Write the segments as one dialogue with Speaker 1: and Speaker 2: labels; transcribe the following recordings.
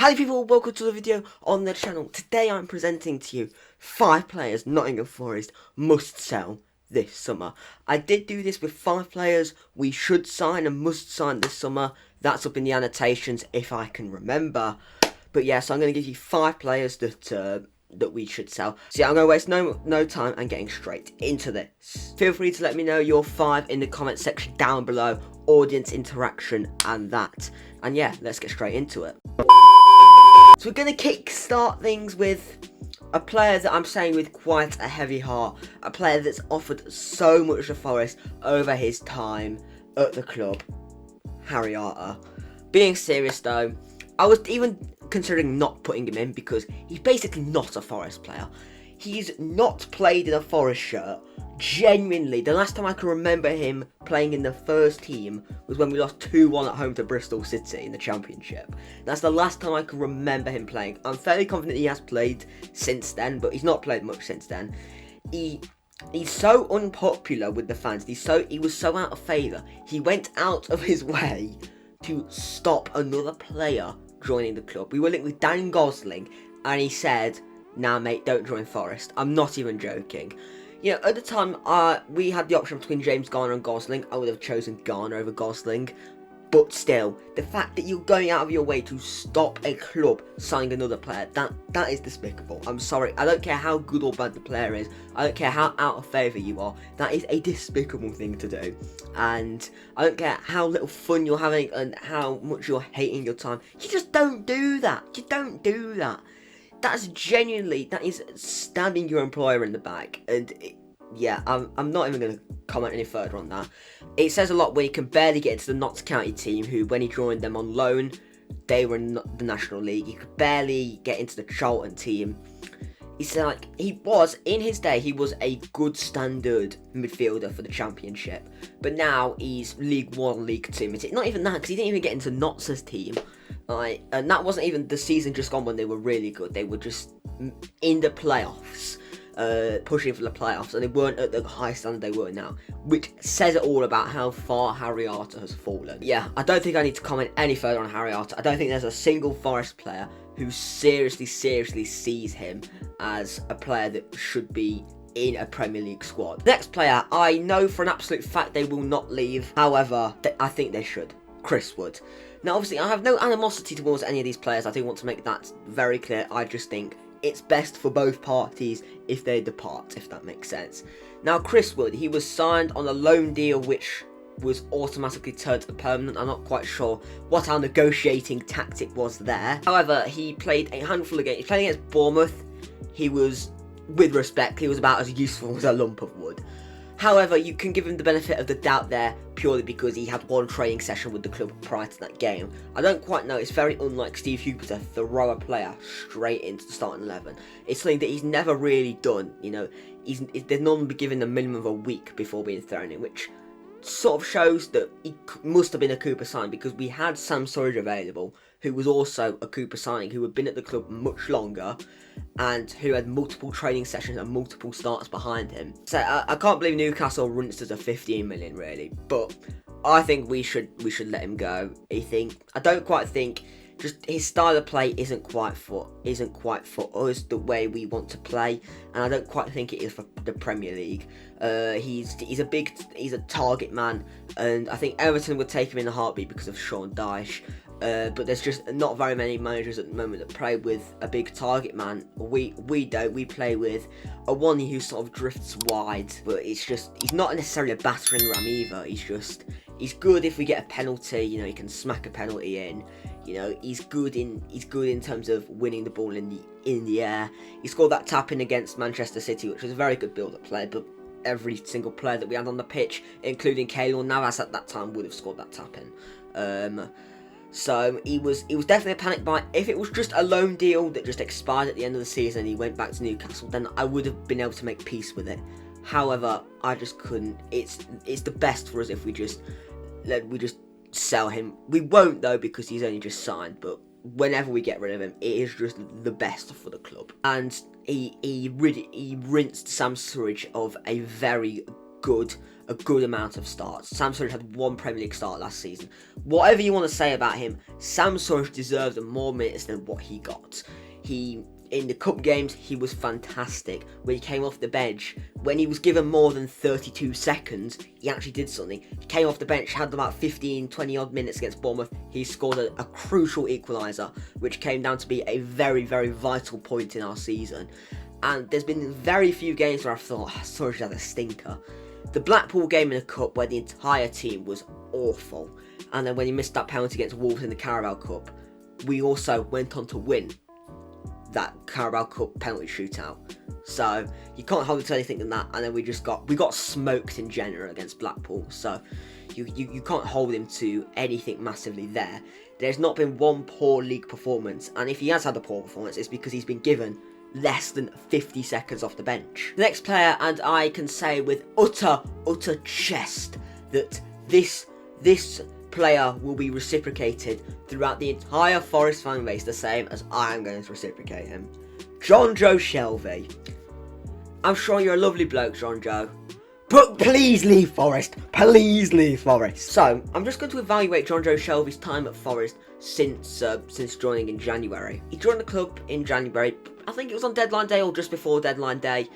Speaker 1: Hi people, welcome to the video on the channel. Today I'm presenting to you 5 players Nottingham Forest must sell this summer. I did do this with 5 players we should sign and must sign this summer. That's up in the annotations if I can remember. But yeah, so I'm going to give you 5 players that we should sell. So yeah, I'm going to waste no time and getting straight into this. Feel free to let me know your 5 in the comment section down below, audience interaction and that. And yeah, let's get straight into it. So we're going to kick-start things with a player that I'm saying with quite a heavy heart. A player that's offered so much to Forest over his time at the club. Harrietta. Being serious though, I was even considering not putting him in because he's basically not a Forest player. He's not played in a Forest shirt. Genuinely, the last time I can remember him playing in the first team was when we lost 2-1 at home to Bristol City in the Championship. That's the last time I can remember him playing. I'm fairly confident he has played since then, but he's not played much since then. He's so unpopular with the fans. He was so out of favour. He went out of his way to stop another player joining the club. We were linked with Dan Gosling, and he said, "Nah, mate, don't join Forest." I'm not even joking. You know, at the time, we had the option between James Garner and Gosling. I would have chosen Garner over Gosling. But still, the fact that you're going out of your way to stop a club signing another player, that is despicable. I'm sorry. I don't care how good or bad the player is. I don't care how out of favour you are. That is a despicable thing to do. And I don't care how little fun you're having and how much you're hating your time. You just don't do that. You don't do that. That is stabbing your employer in the back, and yeah, I'm not even going to comment any further on that. It says a lot when he can barely get into the Notts County team, who, when he joined them on loan, they were in the National League. He could barely get into the Charlton team. In his day, he was a good standard midfielder for the Championship, but now he's League 1, League 2. Not even that, because he didn't even get into Notts' team. And that wasn't even the season just gone when they were really good. They were just in the playoffs, pushing for the playoffs, and they weren't at the high standard they were now, which says it all about how far Harrietta has fallen. Yeah, I don't think I need to comment any further on Harrietta. I don't think there's a single Forest player who seriously sees him as a player that should be in a Premier League squad. Next player, I know for an absolute fact they will not leave. However, I think they should. Chris Wood. Now, obviously, I have no animosity towards any of these players. I do want to make that very clear. I just think it's best for both parties if they depart, if that makes sense. Now, Chris Wood, he was signed on a loan deal which was automatically turned to permanent. I'm not quite sure what our negotiating tactic was there. However, he played a handful of games. He played against Bournemouth. He was, with respect, he was about as useful as a lump of wood. However, you can give him the benefit of the doubt there purely because he had one training session with the club prior to that game. I don't quite know. It's very unlike Steve Hooper to throw a player straight into the starting 11. It's something that he's never really done. You know, they'd normally be given a minimum of a week before being thrown in, which sort of shows that he must have been a Cooper signing, because we had Sam Surridge available, who was also a Cooper signing, who had been at the club much longer and who had multiple training sessions and multiple starts behind him. So I can't believe Newcastle runs us a 15 million really, but I think we should let him go. I don't quite think, just his style of play isn't quite for us, the way we want to play, and I don't quite think it is for the Premier League. He's a target man, and I think Everton would take him in a heartbeat because of Sean Dyche. But there's just not very many managers at the moment that play with a big target man. We don't. We play with a one who sort of drifts wide, but he's not necessarily a battering ram either. He's good if we get a penalty. You know, he can smack a penalty in. You know, he's good in terms of winning the ball in the air. He scored that tap in against Manchester City, which was a very good build-up play, but every single player that we had on the pitch, including Keylor Navas at that time, would have scored that tap in. So he was definitely a panic buy. If it was just a loan deal that just expired at the end of the season and he went back to Newcastle, then I would have been able to make peace with it. However, I just couldn't. It's the best for us if we just sell him. We won't though, because he's only just signed, but whenever we get rid of him, it is just the best for the club. And he rinsed Sam Surridge of a very good amount of starts. Sam Surridge had 1 Premier League start last season. Whatever you want to say about him, Sam Surridge deserved more minutes than what he got. In the cup games, he was fantastic. When he came off the bench, when he was given more than 32 seconds, he actually did something. He came off the bench, had about 15, 20 odd minutes against Bournemouth. He scored a crucial equaliser, which came down to be a very, very vital point in our season. And there's been very few games where I've thought, Surridge had a stinker. The Blackpool game in the cup, where the entire team was awful. And then when he missed that penalty against Wolves in the Carabao Cup, we also went on to win that Carabao Cup penalty shootout. So you can't hold it to anything than that. And then we got smoked in general against Blackpool. So you can't hold him to anything massively there. There's not been one poor league performance, and if he has had a poor performance, it's because he's been given less than 50 seconds off the bench. The next player, and I can say with utter chest that this player will be reciprocated throughout the entire Forest fan base the same as I am going to reciprocate him. Joe Shelby. I'm sure you're a lovely bloke, Joe. But please leave Forest. Please leave Forest. So, I'm just going to evaluate Joe Shelby's time at Forest since joining in January. He joined the club in January. I think it was on deadline day or just before deadline day.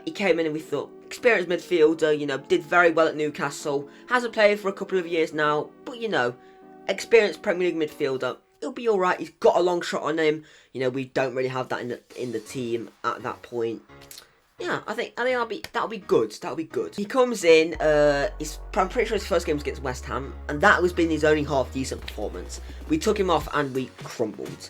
Speaker 1: He came in and we thought, experienced midfielder, did very well at Newcastle. Hasn't played for a couple of years now, but experienced Premier League midfielder. He'll be alright. He's got a long shot on him. We don't really have that in the team at that point. Yeah, I think that'll be good. That'll be good. He comes in. I'm pretty sure his first game was against West Ham, and that was been his only half decent performance. We took him off and we crumbled.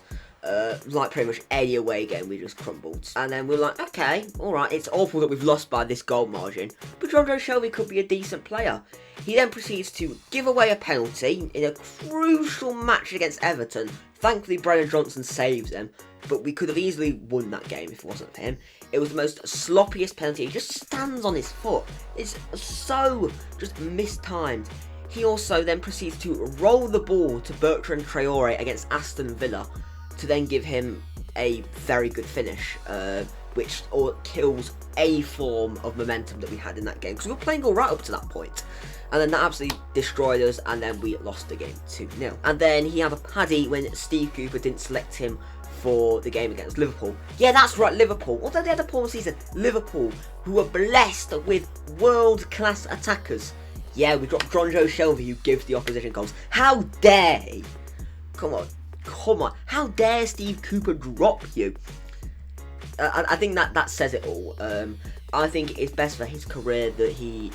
Speaker 1: Like pretty much any away game, we just crumbled. And then we're like, okay, alright, it's awful that we've lost by this goal margin, but Joe Shelby could be a decent player. He then proceeds to give away a penalty in a crucial match against Everton. Thankfully, Brennan Johnson saves him, but we could have easily won that game if it wasn't for him. It was the most sloppiest penalty. He just stands on his foot. It's so just mistimed. He also then proceeds to roll the ball to Bertrand Traore against Aston Villa to then give him a very good finish, which kills a form of momentum that we had in that game, because we were playing all right up to that point. And then that absolutely destroyed us, and then we lost the game 2-0. And then he had a paddy when Steve Cooper didn't select him for the game against Liverpool. Yeah, that's right, Liverpool. Although they had a poor season, Liverpool, who were blessed with world-class attackers. Yeah, we dropped Joe Shelby, who gives the opposition goals. How dare he? Come on. How dare Steve Cooper drop you? I think that says it all. I think it's best for his career that he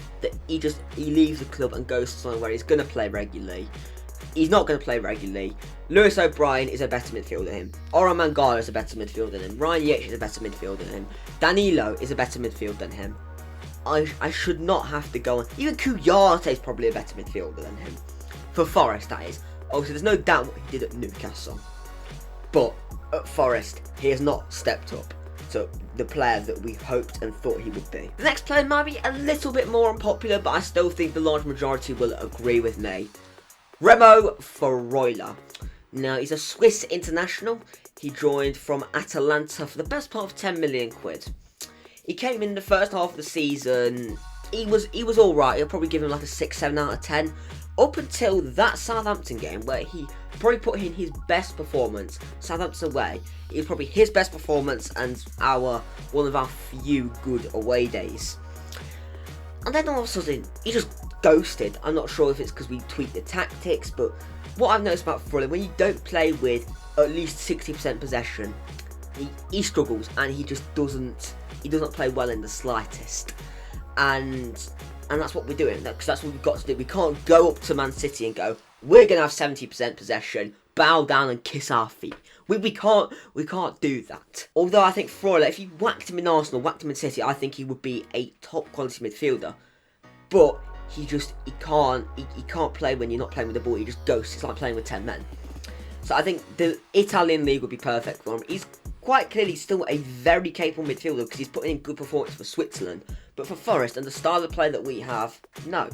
Speaker 1: leaves the club and goes somewhere where he's going to play regularly. He's not going to play regularly. Lewis O'Brien is a better midfielder than him. Orhan Mangala is a better midfielder than him. Ryan Yates is a better midfielder than him. Danilo is a better midfielder than him. I should not have to go on. Even Kiyoha is probably a better midfielder than him. For Forest, that is. Obviously, there's no doubt what he did at Newcastle. But at Forest, he has not stepped up to the player that we hoped and thought he would be. The next player might be a little bit more unpopular, but I still think the large majority will agree with me. Remo Freuler. Now, he's a Swiss international. He joined from Atalanta for the best part of 10 million quid. He came in the first half of the season. He was alright. I'll probably give him like a 6-7 out of 10. Up until that Southampton game, where he probably put in his best performance. Southampton away. It was probably his best performance and one of our few good away days. And then all of a sudden, he just ghosted. I'm not sure if it's because we tweaked the tactics, but what I've noticed about Freuler, when you don't play with at least 60% possession, he struggles, and he just doesn't play well in the slightest. And that's what we're doing, because that's what we've got to do. We can't go up to Man City and go, we're going to have 70% possession, bow down and kiss our feet. We can't do that. Although I think Freuler, if you whacked him in Arsenal, whacked him in City, I think he would be a top quality midfielder. But he can't play when you're not playing with the ball. He just ghosts. It's like playing with 10 men. So I think the Italian league would be perfect for him. He's quite clearly still a very capable midfielder because he's putting in good performance for Switzerland. But for Forest and the style of play that we have, no.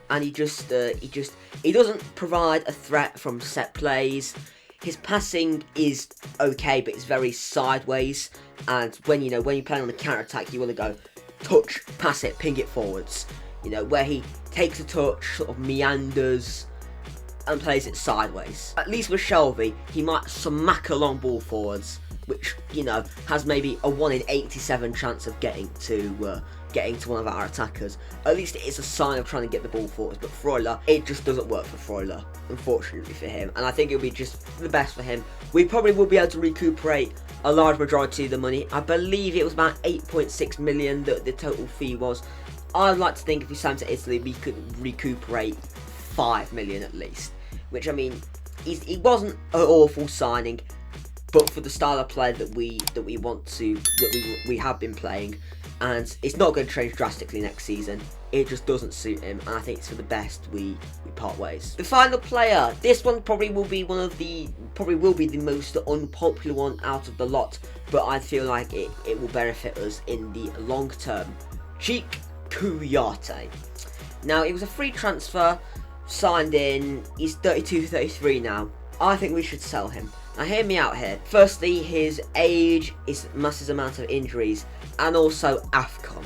Speaker 1: And he doesn't provide a threat from set plays. His passing is okay, but it's very sideways. And when you're playing on the counter attack, you want to go touch, pass it, ping it forwards. You know, where he takes a touch, sort of meanders, and plays it sideways. At least with Shelby, he might smack a long ball forwards, which, you know, has maybe a 1 in 87 chance of getting to one of our attackers. At least it is a sign of trying to get the ball forwards. But Freuler, it just doesn't work for Freuler, unfortunately for him. And I think it'll be just the best for him. We probably will be able to recuperate a large majority of the money. I believe it was about 8.6 million that the total fee was. I'd like to think if we signed to Italy, we could recuperate 5 million at least. Which, I mean, he wasn't an awful signing, but for the style of play that we we have been playing, and it's not going to change drastically next season. It just doesn't suit him, and I think it's for the best we part ways. The final player, this one probably will be the most unpopular one out of the lot, but I feel like it will benefit us in the long term. Kiyoha. Now, it was a free transfer. Signed in, he's 32-33 now. I think we should sell him. Now hear me out here. Firstly, his age, his massive amount of injuries, and also AFCON.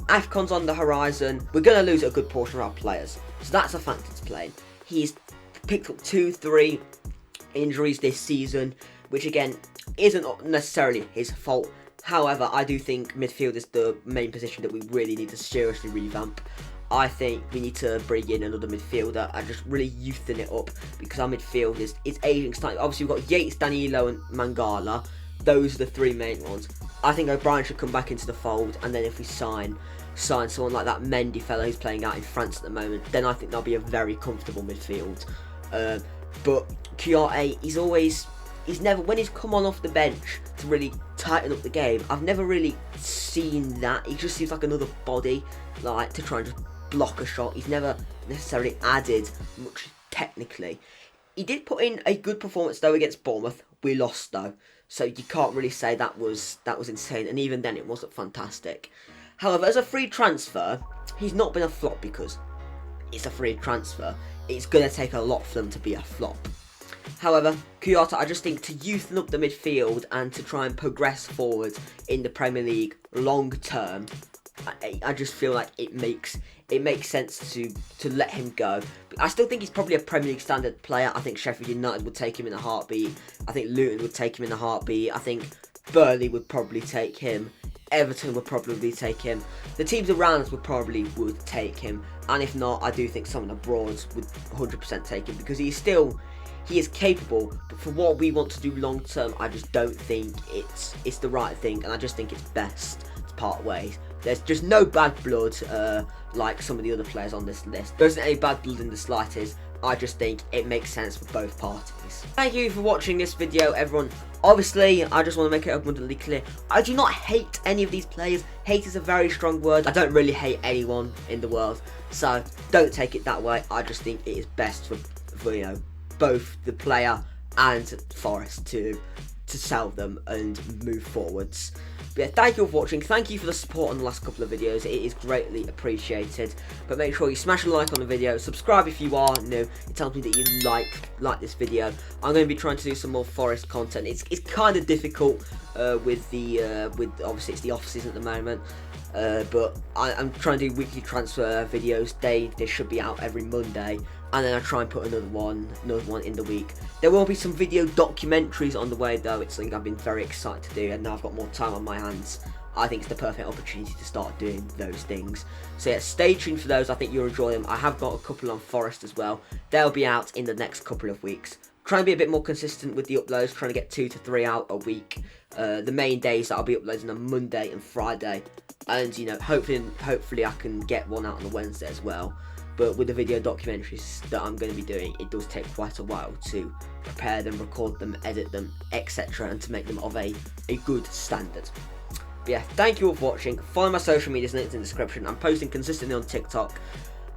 Speaker 1: AFCON's on the horizon. We're going to lose a good portion of our players, so that's a factor to play. He's picked up 2-3 injuries this season, which again isn't necessarily his fault. However, I do think midfield is the main position that we really need to seriously revamp. I think we need to bring in another midfielder and just really youthen it up, because our midfield is aging slightly. Obviously, we've got Yates, Danilo, and Mangala. Those are the three main ones. I think O'Brien should come back into the fold, and then if we sign someone like that Mendy fellow who's playing out in France at the moment, then I think that'll be a very comfortable midfield. But Kiyoha, he's never, when he's come on off the bench to really tighten up the game, I've never really seen that. He just seems like another body, like, to try and just block a shot. He's never necessarily added much technically. He did put in a good performance though against Bournemouth. We lost though, so you can't really say that was insane, and even then it wasn't fantastic. However, as a free transfer, he's not been a flop because it's a free transfer. It's going to take a lot for them to be a flop. However, Kiyoha, I just think to youthen up the midfield and to try and progress forward in the Premier League long term, I just feel like it makes sense to let him go. But I still think he's probably a Premier League standard player. I think Sheffield United would take him in a heartbeat. I think Luton would take him in a heartbeat. I think Burnley would probably take him. Everton would probably take him. The teams around us would take him. And if not, I do think someone abroad would 100% take him, because he is capable, but for what we want to do long term, I just don't think it's the right thing, and I just think it's best to part ways. There's just no bad blood like some of the other players on this list. There isn't any bad blood in the slightest. I just think it makes sense for both parties. Thank you for watching this video, everyone. Obviously, I just want to make it abundantly clear, I do not hate any of these players. Hate is a very strong word. I don't really hate anyone in the world, so don't take it that way. I just think it is best for you know, both the player and Forest to sell them and move forwards. But yeah, thank you for watching. Thank you for the support on the last couple of videos. It is greatly appreciated. But make sure you smash a like on the video. Subscribe if you are new. It tells me that you like this video. I'm going to be trying to do some more Forest content. It's kind of difficult with obviously it's the off season at the moment. But I'm trying to do weekly transfer videos. They should be out every Monday, and then I try and put another one in the week. There will be some video documentaries on the way though. It's something I've been very excited to do, and now I've got more time on my hands, I think it's the perfect opportunity to start doing those things. So yeah, stay tuned for those. I think you'll enjoy them. I have got a couple on Forest as well. They'll be out in the next couple of weeks. Trying to be a bit more consistent with the uploads, trying to get 2 to 3 out a week. The main days that I'll be uploading on Monday and Friday, and you know, hopefully I can get one out on the Wednesday as well. But with the video documentaries that I'm going to be doing, it does take quite a while to prepare them, record them, edit them, etc., and to make them of a good standard. But yeah, thank you all for watching. Follow my social medias, links in the description. I'm posting consistently on TikTok.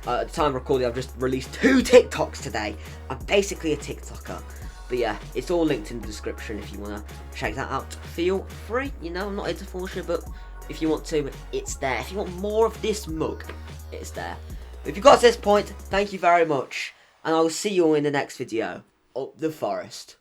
Speaker 1: At the time of recording, I've just released 2 TikToks today. I'm basically a TikToker. But yeah, it's all linked in the description if you want to check that out. Feel free. You know, I'm not here to force you, but if you want to, it's there. If you want more of this mug, it's there. But if you got to this point, thank you very much. And I will see you all in the next video. Up the Forest.